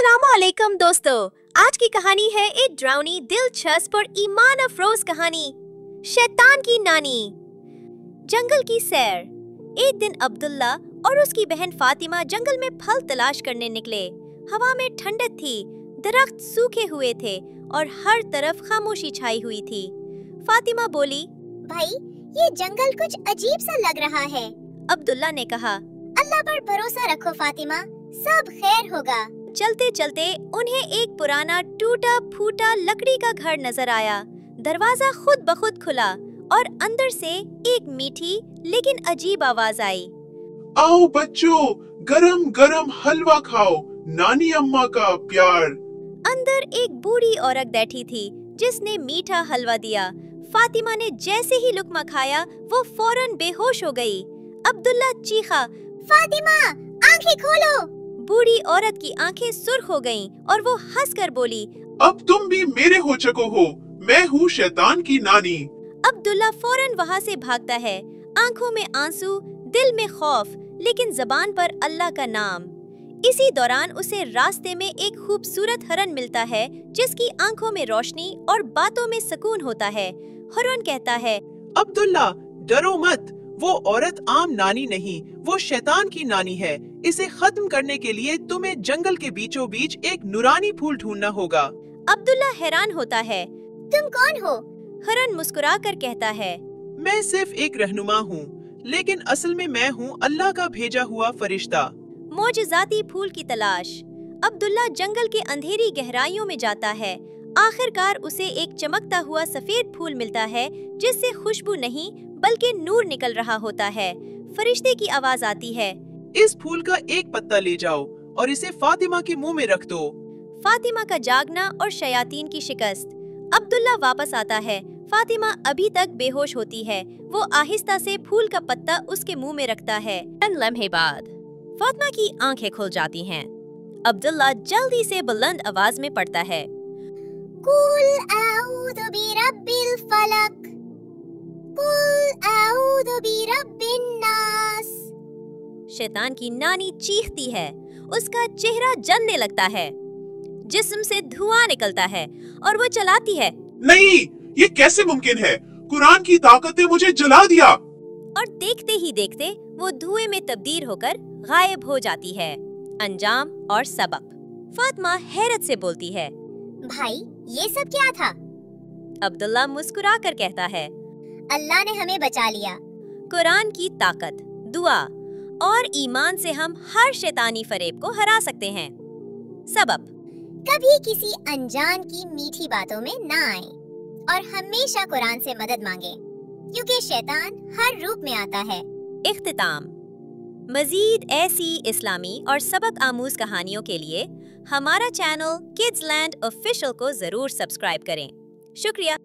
अस्सलामुअलैकुम दोस्तों, आज की कहानी है एक डरावनी, दिलचस्प और ईमान अफरोज कहानी, शैतान की नानी। जंगल की सैर। एक दिन अब्दुल्ला और उसकी बहन फातिमा जंगल में फल तलाश करने निकले। हवा में ठंडक थी, दरख्त सूखे हुए थे और हर तरफ खामोशी छाई हुई थी। फातिमा बोली, भाई ये जंगल कुछ अजीब सा लग रहा है। अब्दुल्ला ने कहा, अल्लाह पर भरोसा रखो फातिमा, सब खैर होगा। चलते चलते उन्हें एक पुराना टूटा फूटा लकड़ी का घर नजर आया। दरवाजा खुद ब खुद खुला और अंदर से एक मीठी लेकिन अजीब आवाज आई। आओ बच्चों, गरम गरम हलवा खाओ, नानी अम्मा का प्यार। अंदर एक बूढ़ी औरत बैठी थी जिसने मीठा हलवा दिया। फातिमा ने जैसे ही लुकमा खाया वो फौरन बेहोश हो गई। अब्दुल्ला चीखा, फातिमा आंखें खोलो। बूढ़ी औरत की आंखें सुर्ख हो गईं और वो हंसकर बोली, अब तुम भी मेरे हो चको हो, मैं हूँ शैतान की नानी। अब्दुल्ला फौरन वहाँ से भागता है, आंखों में आंसू, दिल में खौफ, लेकिन जबान पर अल्लाह का नाम। इसी दौरान उसे रास्ते में एक खूबसूरत हरन मिलता है जिसकी आंखों में रोशनी और बातों में सुकून होता है। हरन कहता है, अब्दुल्ला डरो मत, वो औरत आम नानी नहीं, वो शैतान की नानी है। इसे खत्म करने के लिए तुम्हें जंगल के बीचों बीच एक नूरानी फूल ढूंढना होगा। अब्दुल्ला हैरान होता है। तुम कौन हो? हरन मुस्कुरा कर कहता है, मैं सिर्फ एक रहनुमा हूँ, लेकिन असल में मैं हूँ अल्लाह का भेजा हुआ फरिश्ता। मौजज़ाती फूल की तलाश। अब्दुल्ला जंगल के अंधेरी गहराइयों में जाता है। आखिरकार उसे एक चमकता हुआ सफेद फूल मिलता है जिससे खुशबू नहीं बल्कि नूर निकल रहा होता है। फरिश्ते की आवाज आती है, इस फूल का एक पत्ता ले जाओ और इसे फातिमा के मुंह में रख दो। फातिमा का जागना और शयातीन की शिकस्त। अब्दुल्ला वापस आता है। फातिमा अभी तक बेहोश होती है। वो आहिस्ता से फूल का पत्ता उसके मुंह में रखता है। चंद लम्हे बाद फातिमा की आंखें खुल जाती हैं। अब्दुल्ला जल्दी से बुलंद आवाज में पढ़ता है, कुल आऊदु बिरब्बिल फलक, कुल आऊदु बिरब्बिन नास। शैतान की नानी चीखती है। उसका चेहरा जलने लगता है, जिस्म से धुआं निकलता है और वो चलाती है। नहीं, ये कैसे मुमकिन है? कुरान की ताकत ने मुझे जला दिया। और देखते ही देखते वो धुएं में तब्दील होकर गायब हो जाती है। अंजाम और सबक। फातिमा हैरत से बोलती है, भाई ये सब क्या था? अब्दुल्ला मुस्कुरा कर कहता है, अल्लाह ने हमें बचा लिया। कुरान की ताकत, दुआ और ईमान से हम हर शैतानी फरेब को हरा सकते हैं। सबब, कभी किसी अनजान की मीठी बातों में ना आए और हमेशा कुरान से मदद मांगे, क्योंकि शैतान हर रूप में आता है। इख्तिताम। मजीद ऐसी इस्लामी और सबक आमूज कहानियों के लिए हमारा चैनल किड्स लैंड ऑफिशियल को जरूर सब्सक्राइब करें। शुक्रिया।